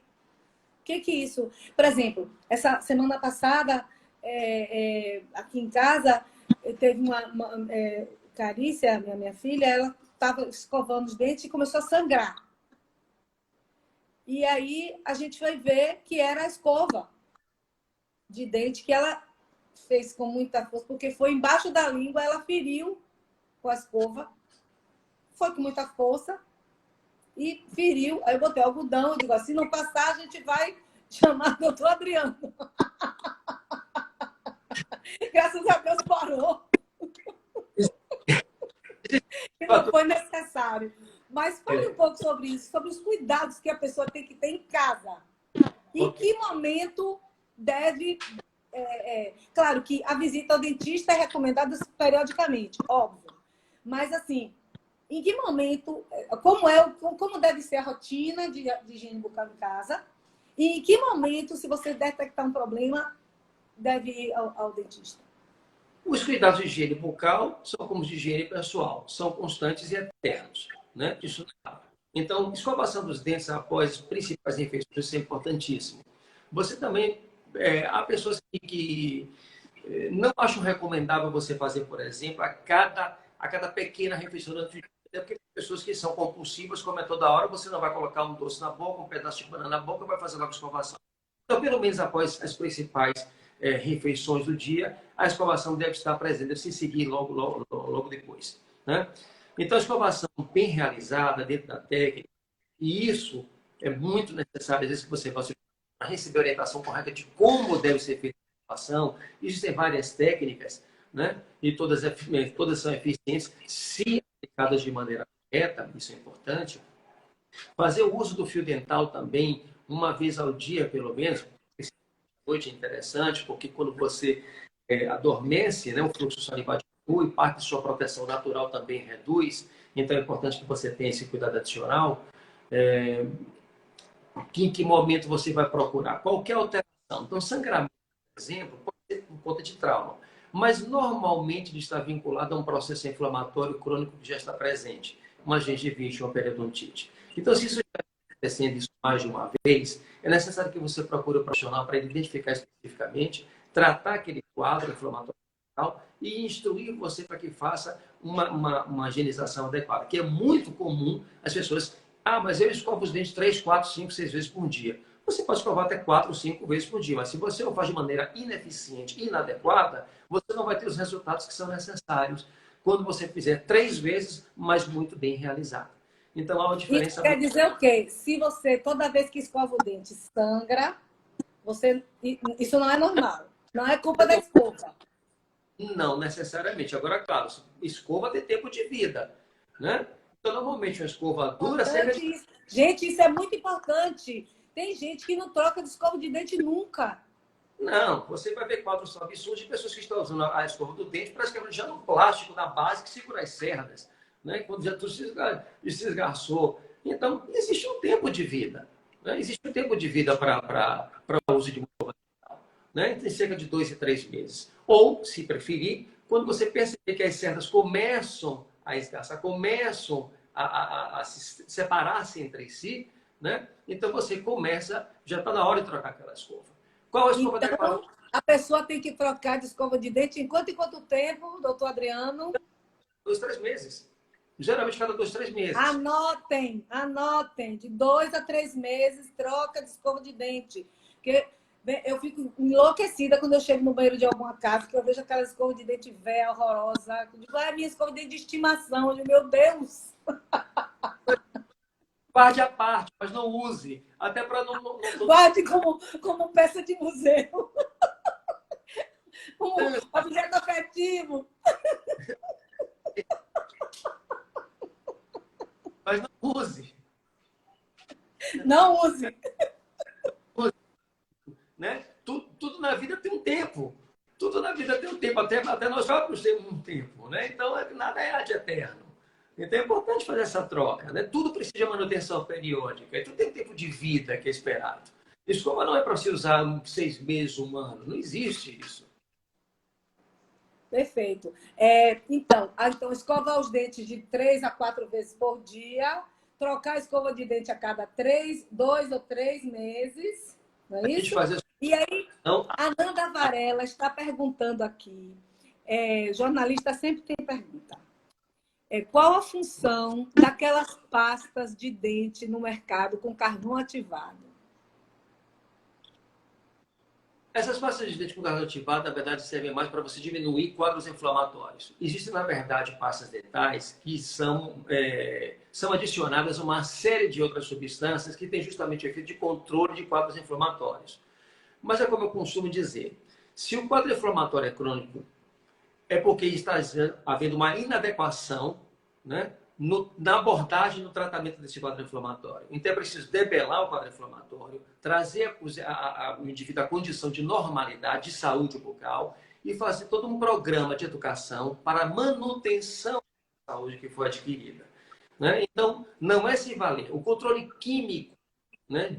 isso... Por exemplo, essa semana passada, aqui em casa, teve Carícia, minha filha, ela estava escovando os dentes e começou a sangrar. E aí a gente foi ver que era a escova de dente que ela fez com muita força, porque foi embaixo da língua, ela feriu com a escova, foi com muita força e feriu. Aí eu botei algodão, eu digo, se não passar, a gente vai chamar o doutor Adriano. Graças a Deus parou. E não foi necessário. Mas fale um pouco sobre isso, sobre os cuidados que a pessoa tem que ter em casa. Em que momento deve... claro que a visita ao dentista é recomendada periodicamente, óbvio. Mas, assim, em que momento... Como deve ser a rotina de higiene bucal em casa? E em que momento, se você detectar um problema, deve ir ao dentista? Os cuidados de higiene bucal são como de higiene pessoal, são constantes e eternos, né? Isso. Então, escovação dos dentes após as principais refeições, isso é importantíssimo. Você também, há pessoas que não acham recomendável você fazer, por exemplo, a cada pequena refeição durante o dia, porque tem pessoas que são compulsivas, como é toda hora, você não vai colocar um doce na boca, um pedaço de banana na boca, vai fazer logo a escovação. Então, pelo menos após as principais refeições do dia, a escovação deve estar presente, deve se seguir logo depois, né? Então, a escovação bem realizada dentro da técnica, e isso é muito necessário, às vezes, que você faça para receber a orientação correta de como deve ser feita a escovação. Existem várias técnicas, né? E todas são eficientes, se aplicadas de maneira correta, isso é importante. Fazer o uso do fio dental também, uma vez ao dia, pelo menos, noite é interessante, porque quando você adormece, né, o fluxo salivar diminui, parte de sua proteção natural também reduz, então é importante que você tenha esse cuidado adicional. Em que momento você vai procurar? Qualquer alteração. Então, sangramento, por exemplo, pode ser por conta de trauma, mas normalmente ele está vinculado a um processo inflamatório crônico que já está presente, uma gengivite, uma periodontite. Então, se isso está acontecendo mais de uma vez, é necessário que você procure o profissional para identificar especificamente, tratar aquele quadro inflamatório e instruir você para que faça uma higienização adequada, que é muito comum as pessoas Ah, mas eu escovo os dentes 3, 4, 5, 6 vezes por dia. Você pode escovar até 4 ou 5 vezes por dia, mas se você o faz de maneira ineficiente, inadequada, você não vai ter os resultados que são necessários quando você fizer 3 vezes, mas muito bem realizado. Então, há uma Isso diferença quer muito... dizer o quê? Se você, toda vez que escova o dente, sangra, isso não é normal. Não é culpa da escova. Não necessariamente. Agora, claro, escova tem tempo de vida, né? Então, normalmente, uma escova dura cerca de... Importante isso. Gente, isso é muito importante. Tem gente que não troca de escova de dente nunca. Não, você vai ver quadros absurdos de pessoas que estão usando a escova do dente praticamente já no plástico, na base que segura as cerdas, né? Quando já tudo se esgarçou. Então, existe um tempo de vida. Né? Existe um tempo de vida para o uso de uma escova dental, né? Tem cerca de 2 e 3 meses. Ou, se preferir, quando você perceber que as cerdas começam a esgarçar, começam a se separar-se entre si, né? Então você começa, já está na hora de trocar aquela escova. Qual a escova adequada? Então, a pessoa tem que trocar de escova de dente em quanto tempo, doutor Adriano? 2, 3 meses. Geralmente cada 2, 3 meses. Anotem, anotem. De 2 a 3 meses, troca de escova de dente. Porque eu fico enlouquecida quando eu chego no banheiro de alguma casa, que eu vejo aquela escova de dente velha, horrorosa. Eu digo, é minha escova de dente de estimação. Eu digo, meu Deus! Guarde a parte, mas não use. Até para Guarde como peça de museu, como objeto afetivo. Mas não use. Não use. Né? Tudo na vida tem um tempo. Tudo na vida tem um tempo. Até nós próprios temos um tempo. Né? Então, nada é de eterno. Então, é importante fazer essa troca. Né? Tudo precisa de manutenção periódica. E tudo tem um tempo de vida que é esperado. Escova não é para se usar 6 meses, 1 ano. Não existe isso. Perfeito. Então, escovar os dentes de 3 a 4 vezes por dia, trocar a escova de dente a cada 2 ou 3 meses, não é A gente isso? fazer... E aí, Não, a Nanda Varela está perguntando aqui, jornalista sempre tem pergunta, qual a função daquelas pastas de dente no mercado com carvão ativado? essas pastas de dente com carvão ativado, na verdade, servem mais para você diminuir quadros inflamatórios. Existem, na verdade, pastas dentais que são adicionadas a uma série de outras substâncias que têm justamente o efeito de controle de quadros inflamatórios. Mas é como eu costumo dizer, se o quadro inflamatório é crônico, é porque está havendo uma inadequação, né, na abordagem, no tratamento desse quadro inflamatório. Então, é preciso debelar o quadro inflamatório, trazer o indivíduo à condição de normalidade, de saúde bucal e fazer todo um programa de educação para a manutenção da saúde que foi adquirida. Né? Então, não é se valer. O controle químico, né,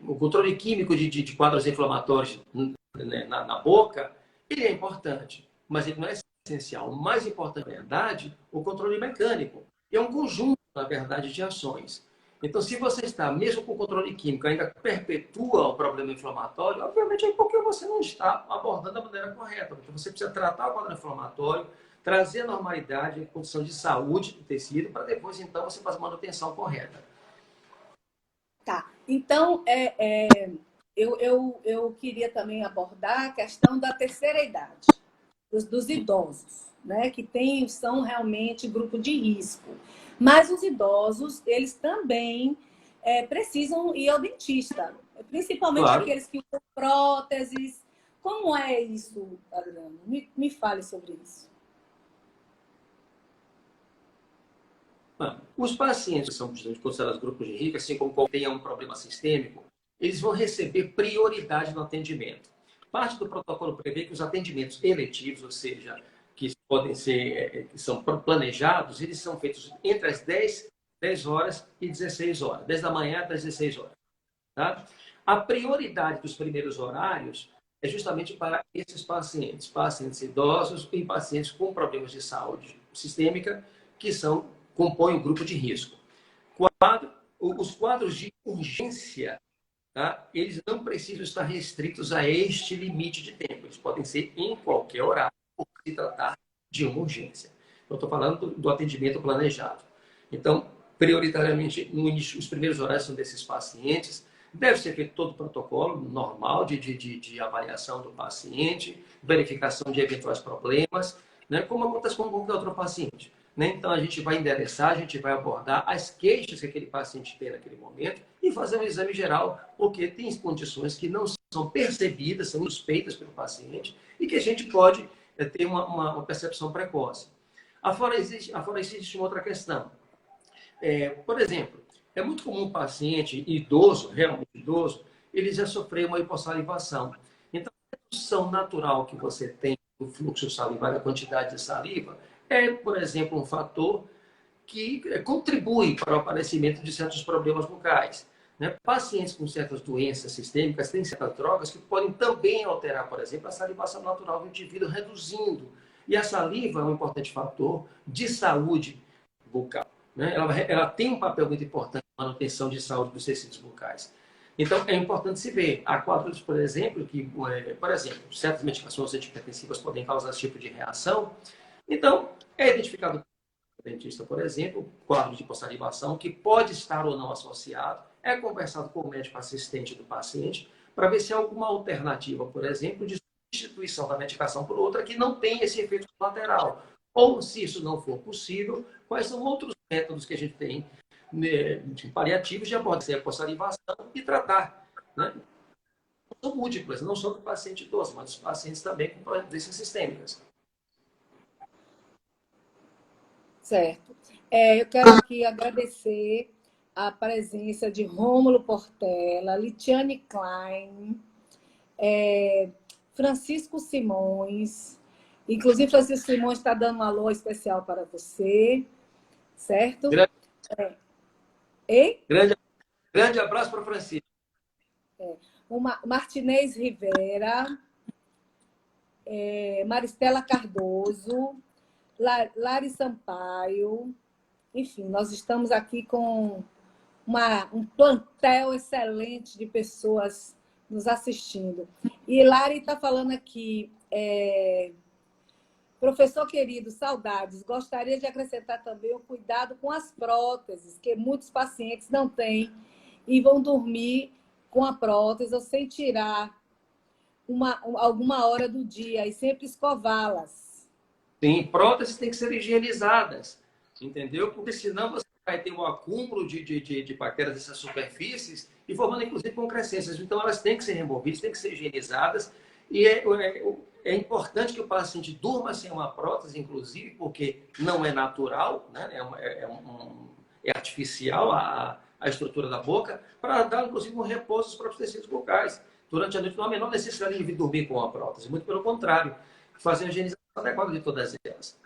o controle químico de quadros inflamatórios, né, na boca, ele é importante, mas ele não é essencial. O mais importante, na verdade, o controle mecânico. É um conjunto, na verdade, de ações. Então, se você está, mesmo com o controle químico, ainda perpetua o problema inflamatório, obviamente é porque você não está abordando da maneira correta. Porque você precisa tratar o quadro inflamatório, trazer a normalidade, a condição de saúde do tecido, para depois, então, você fazer a manutenção correta. Tá. Então, eu queria também abordar a questão da terceira idade, dos idosos, né? Que são realmente grupo de risco. Mas os idosos, eles também precisam ir ao dentista, principalmente Claro. aqueles que usam próteses. Como é isso, Adriano? Me fale sobre isso. Os pacientes que são considerados grupos de risco, assim como tenha um problema sistêmico, eles vão receber prioridade no atendimento. Parte do protocolo prevê que os atendimentos eletivos, ou seja, que podem ser, que são planejados, eles são feitos entre as 10 horas e 16 horas, 10 da manhã até as 16 horas. Tá? A prioridade dos primeiros horários é justamente para esses pacientes, pacientes idosos e pacientes com problemas de saúde sistêmica, que compõem o grupo de risco. Os quadros de urgência, tá? Eles não precisam estar restritos a este limite de tempo. Eles podem ser em qualquer horário, por se tratar de uma urgência. Eu estou falando do atendimento planejado. Então, prioritariamente, no início, os primeiros horários são desses pacientes. Deve ser feito todo o protocolo normal de avaliação do paciente, verificação de eventuais problemas, né? Como acontece com qualquer outro paciente. Né? Então, a gente vai endereçar, a gente vai abordar as queixas que aquele paciente tem naquele momento e fazer um exame geral, porque tem condições que não são percebidas, são suspeitas pelo paciente e que a gente pode ter uma percepção precoce. Afora existe uma outra questão. Por exemplo, é muito comum um paciente idoso, realmente idoso, ele já sofreu uma hipossalivação. Então, a redução natural que você tem do fluxo salivar, da quantidade de saliva, por exemplo, um fator que contribui para o aparecimento de certos problemas bucais. Né? Pacientes com certas doenças sistêmicas têm certas drogas que podem também alterar, por exemplo, a salivação natural do indivíduo, reduzindo. E a saliva é um importante fator de saúde bucal. Né? Ela tem um papel muito importante na manutenção de saúde dos tecidos bucais. Então, é importante se ver. Há quadros, por exemplo, que, por exemplo, certas medicações antihipertensivas podem causar esse tipo de reação. Então, é identificado pelo dentista, por exemplo, quadro de hipossalivação, que pode estar ou não associado. É conversado com o médico assistente do paciente para ver se há alguma alternativa, por exemplo, de substituição da medicação por outra que não tenha esse efeito colateral. Ou, se isso não for possível, quais são outros métodos que a gente tem, né, de paliativos de abordar a hipossalivação e tratar. Né? São múltiplas, não só do paciente idoso, mas dos pacientes também com doenças sistêmicas. Certo. Eu quero aqui agradecer a presença de Rômulo Portela, Litiane Klein, Francisco Simões. Inclusive, Francisco Simões está dando um alô especial para você, certo? Grande abraço para o Francisco. Martinez Rivera, Maristela Cardoso, Lari Sampaio. Enfim, nós estamos aqui com um plantel excelente de pessoas nos assistindo. E Lari está falando aqui, professor querido, saudades. Gostaria de acrescentar também o cuidado com as próteses, que muitos pacientes não têm e vão dormir com a prótese ou sem tirar alguma hora do dia e sempre escová-las. Sim, próteses têm que ser higienizadas, entendeu? Porque senão você vai ter um acúmulo de bactérias nessas superfícies e formando, inclusive, concrescências. Então, elas têm que ser removidas, têm que ser higienizadas. E é importante que o paciente durma sem uma prótese, inclusive, porque não é natural, né? É artificial a estrutura da boca, para dar, inclusive, um repouso aos próprios tecidos bucais. Durante a noite não há a menor necessidade de dormir com a prótese. Muito pelo contrário, fazer a higienização adequada de todas elas.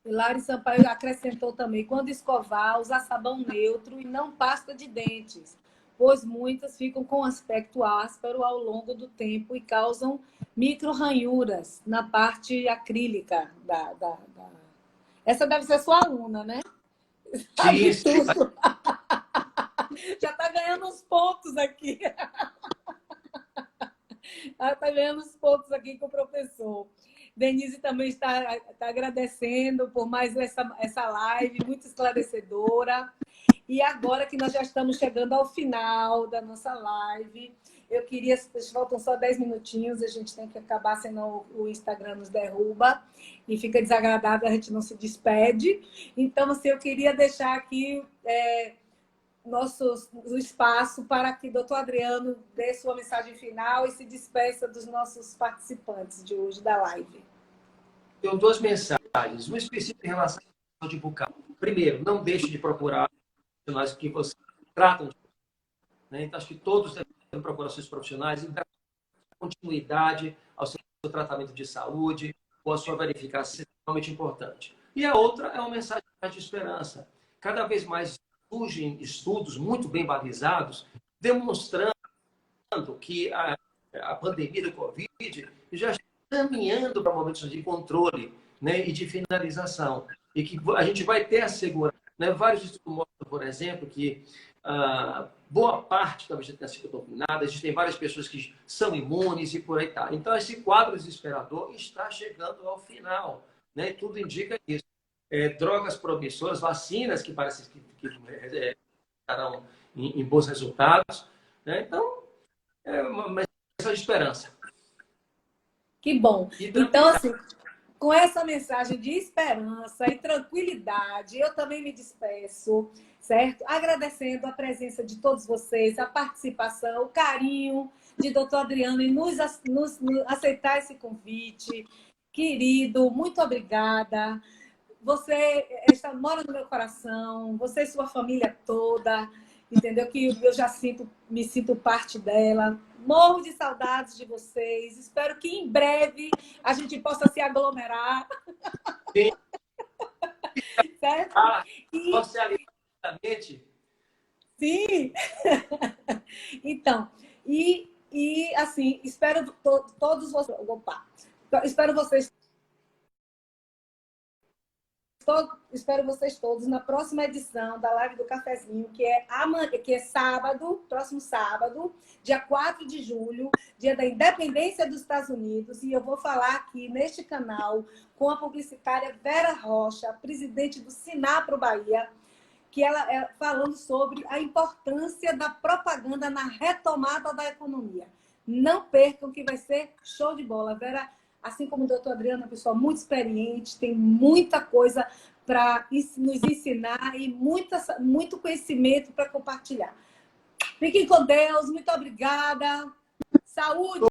Lari Sampaio acrescentou também, quando escovar, usar sabão neutro e não pasta de dentes, pois muitas ficam com aspecto áspero ao longo do tempo e causam micro-ranhuras na parte acrílica da... Essa deve ser sua aluna, né? Sabe tudo. Já está ganhando uns pontos aqui. Ela está ganhando uns pontos aqui com o professor. Denise também está agradecendo por mais essa live, muito esclarecedora. E agora que nós já estamos chegando ao final da nossa live, eu queria... Faltam só 10 minutinhos, a gente tem que acabar, senão o Instagram nos derruba e fica desagradável, a gente não se despede. Então, assim, eu queria deixar aqui o espaço para que o doutor Adriano dê sua mensagem final e se despeça dos nossos participantes de hoje da live. Tenho duas mensagens. Uma específica em relação à saúde bucal. Primeiro, não deixe de procurar profissionais que você tratam. Né? Então, acho que todos devem procurar seus profissionais e dar continuidade ao seu tratamento de saúde ou à sua verificação. Isso é extremamente importante. E a outra é uma mensagem de esperança. Cada vez mais surgem estudos muito bem balizados demonstrando que a pandemia do Covid já está caminhando para momentos de controle, né, e de finalização. E que a gente vai ter a segurança. Né? Vários estudos mostram, por exemplo, que boa parte talvez já tenha sido dominada, existem várias pessoas que são imunes e por aí tá. Então, esse quadro desesperador está chegando ao final. Né? Tudo indica isso. drogas promissoras, vacinas que parecem que estarão em bons resultados. Né? Então, é uma mensagem de esperança. Que bom. Então, assim, com essa mensagem de esperança e tranquilidade, eu também me despeço, certo? Agradecendo a presença de todos vocês, a participação, o carinho de doutor Adriano em nos aceitar esse convite. Querido, muito obrigada. Você mora no meu coração, você e sua família toda, entendeu? Que eu já me sinto parte dela. Morro de saudades de vocês. Espero que em breve a gente possa se aglomerar. Sim. Certo? Socialmente. Sim. Então, assim, espero todos vocês. Opa! Espero vocês todos na próxima edição da Live do Cafezinho, que é sábado, próximo sábado, dia 4 de julho, dia da independência dos Estados Unidos. E eu vou falar aqui neste canal com a publicitária Vera Rocha, presidente do Sinapro Bahia, que ela é falando sobre a importância da propaganda na retomada da economia. Não percam, que vai ser show de bola. Vera, assim como o doutor Adriano, é uma pessoa muito experiente, tem muita coisa para nos ensinar e muito conhecimento para compartilhar. Fiquem com Deus, muito obrigada. Saúde!